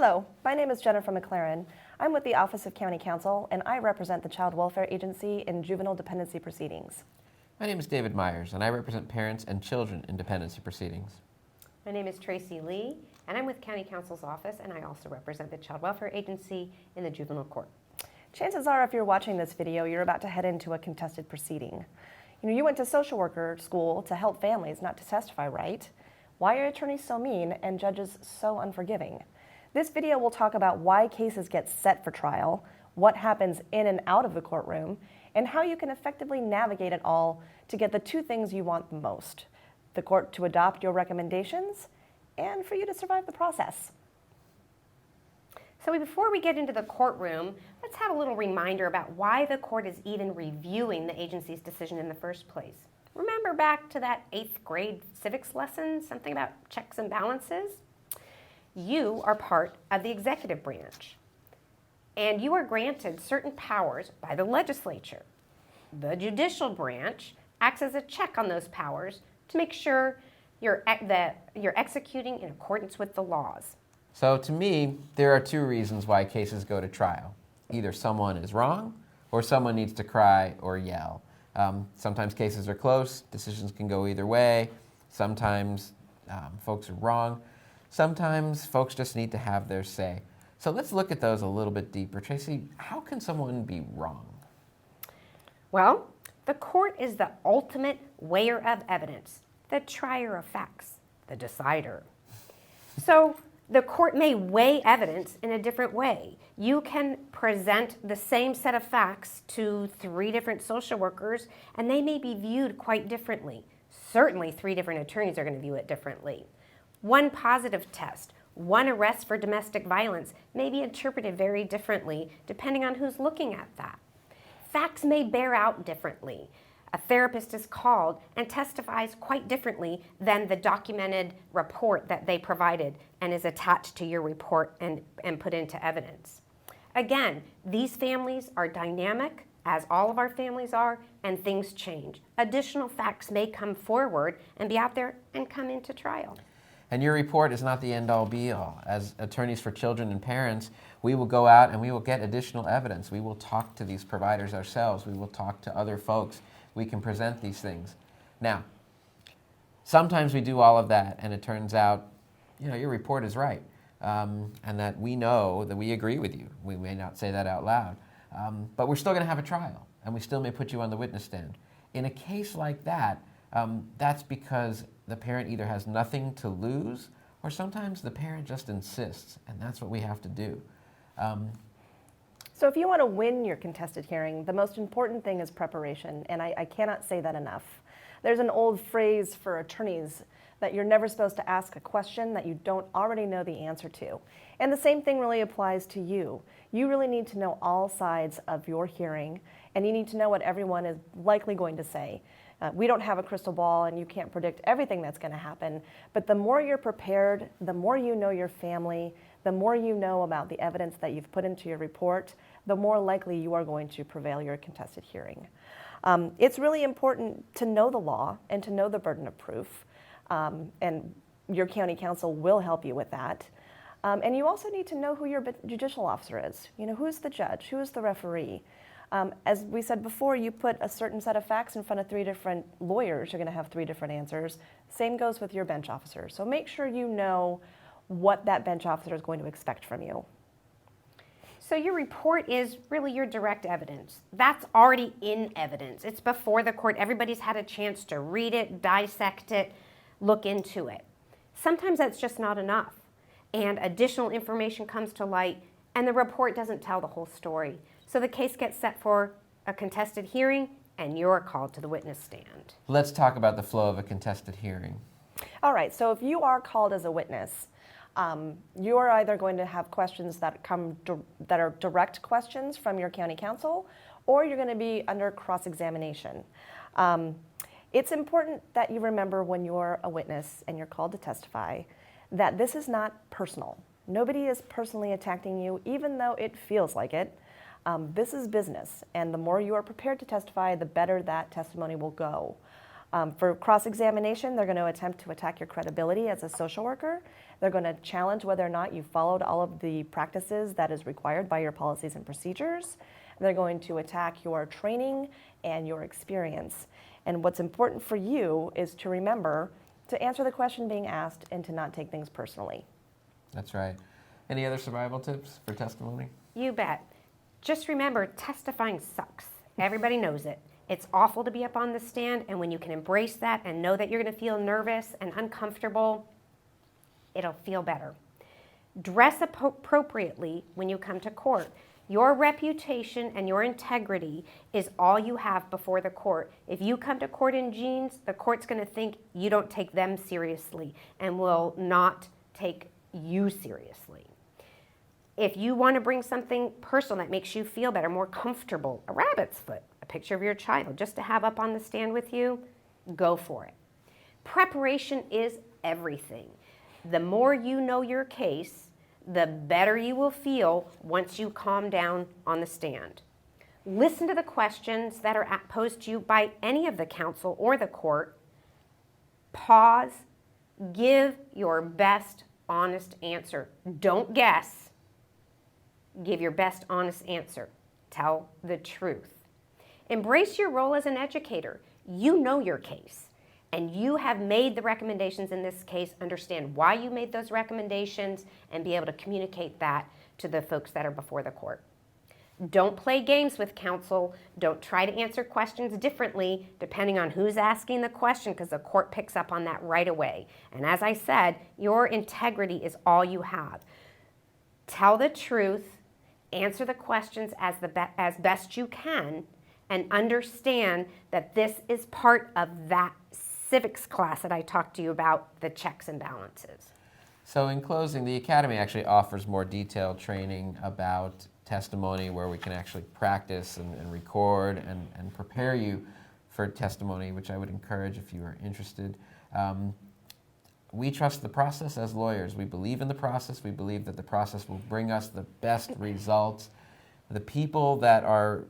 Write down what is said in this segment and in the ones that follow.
Hello, my name is Jennifer McLaren. I'm with the Office of County Counsel, and I represent the Child Welfare Agency in juvenile dependency proceedings. My name is David Myers, and I represent parents and children in dependency proceedings. My name is Tracy Lee, and I'm with County Counsel's Office, and I also represent the Child Welfare Agency in the Juvenile Court. Chances are, if you're watching this video, you're about to head into a contested proceeding. You went to social worker school to help families, not to testify, right? Why are attorneys so mean and judges so unforgiving? This video will talk about why cases get set for trial, what happens in and out of the courtroom, and how you can effectively navigate it all to get the two things you want the most: the court to adopt your recommendations and for you to survive the process. So before we get into the courtroom, let's have a little reminder about why the court is even reviewing the agency's decision in the first place. Remember back to that 8th grade civics lesson, something about checks and balances? You are part of the executive branch, and you are granted certain powers by the legislature. The judicial branch acts as a check on those powers to make sure you're executing in accordance with the laws. So to me, there are two reasons why cases go to trial. Either someone is wrong, or someone needs to cry or yell. Sometimes cases are close, decisions can go either way. Sometimes folks are wrong. Sometimes folks just need to have their say. So let's look at those a little bit deeper. Tracy, how can someone be wrong? Well, the court is the ultimate weigher of evidence, the trier of facts, the decider. So the court may weigh evidence in a different way. You can present the same set of facts to 3 different social workers, and they may be viewed quite differently. Certainly 3 different attorneys are going to view it differently. One positive test, one arrest for domestic violence may be interpreted very differently depending on who's looking at that. Facts may bear out differently. A therapist is called and testifies quite differently than the documented report that they provided and is attached to your report and put into evidence. Again, these families are dynamic, as all of our families are, and things change. Additional facts may come forward and be out there and come into trial. And your report is not the end-all be-all. As attorneys for children and parents, we will go out and we will get additional evidence. We will talk to these providers ourselves. We will talk to other folks. We can present these things. Now, sometimes we do all of that and it turns out, your report is right, and that we know that we agree with you. We may not say that out loud, but we're still going to have a trial and we still may put you on the witness stand. In a case like that, that's because the parent either has nothing to lose or sometimes the parent just insists, and that's what we have to do. So if you want to win your contested hearing, the most important thing is preparation, and I cannot say that enough. There's an old phrase for attorneys that you're never supposed to ask a question that you don't already know the answer to. And the same thing really applies to you. You really need to know all sides of your hearing, and you need to know what everyone is likely going to say. We don't have a crystal ball and you can't predict everything that's going to happen, but the more you're prepared, the more you know your family, the more you know about the evidence that you've put into your report, the more likely you are going to prevail your contested hearing. It's really important to know the law and to know the burden of proof, and your county counsel will help you with that. And you also need to know who your judicial officer is. Who's the judge? Who is the referee? As we said before, you put a certain set of facts in front of 3 different lawyers, you're going to have 3 different answers. Same goes with your bench officer. So make sure you know what that bench officer is going to expect from you. So your report is really your direct evidence. That's already in evidence. It's before the court. Everybody's had a chance to read it, dissect it, look into it. Sometimes that's just not enough, and additional information comes to light, and the report doesn't tell the whole story. So the case gets set for a contested hearing, and you're called to the witness stand. Let's talk about the flow of a contested hearing. All right, so if you are called as a witness, you're either going to have questions that are direct questions from your county counsel, or you're going to be under cross-examination. It's important that you remember when you're a witness and you're called to testify that this is not personal. Nobody is personally attacking you, even though it feels like it. This is business, and the more you are prepared to testify, the better that testimony will go. For cross-examination, they're going to attempt to attack your credibility as a social worker. They're going to challenge whether or not you followed all of the practices that is required by your policies and procedures. They're going to attack your training and your experience. And what's important for you is to remember to answer the question being asked and to not take things personally. That's right. Any other survival tips for testimony? You bet. Just remember, testifying sucks. Everybody knows it. It's awful to be up on the stand, and when you can embrace that and know that you're going to feel nervous and uncomfortable, it'll feel better. Dress appropriately when you come to court. Your reputation and your integrity is all you have before the court. If you come to court in jeans, the court's going to think you don't take them seriously and will not take you seriously. If you want to bring something personal that makes you feel better, more comfortable, a rabbit's foot, a picture of your child, just to have up on the stand with you, go for it. Preparation is everything. The more you know your case, the better you will feel once you calm down on the stand. Listen to the questions that are posed to you by any of the counsel or the court. Pause. Give your best honest answer. Don't guess. Give your best honest answer. Tell the truth. Embrace your role as an educator. You know your case, and you have made the recommendations in this case. Understand why you made those recommendations and be able to communicate that to the folks that are before the court. Don't play games with counsel. Don't try to answer questions differently depending on who's asking the question, because the court picks up on that right away. And as I said, your integrity is all you have. Tell the truth, answer the questions as best you can, and understand that this is part of that civics class that I talked to you about, the checks and balances. So in closing, the Academy actually offers more detailed training about testimony where we can actually practice and record and prepare you for testimony, which I would encourage if you are interested. We trust the process as lawyers. We believe in the process. We believe that the process will bring us the best results. The people that are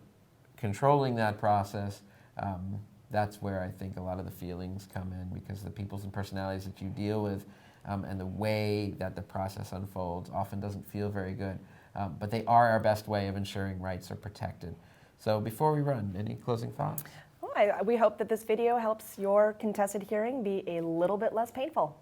controlling that process, that's where I think a lot of the feelings come in, because the peoples and personalities that you deal with and the way that the process unfolds often doesn't feel very good. But they are our best way of ensuring rights are protected. So before we run, any closing thoughts? Well, we hope that this video helps your contested hearing be a little bit less painful.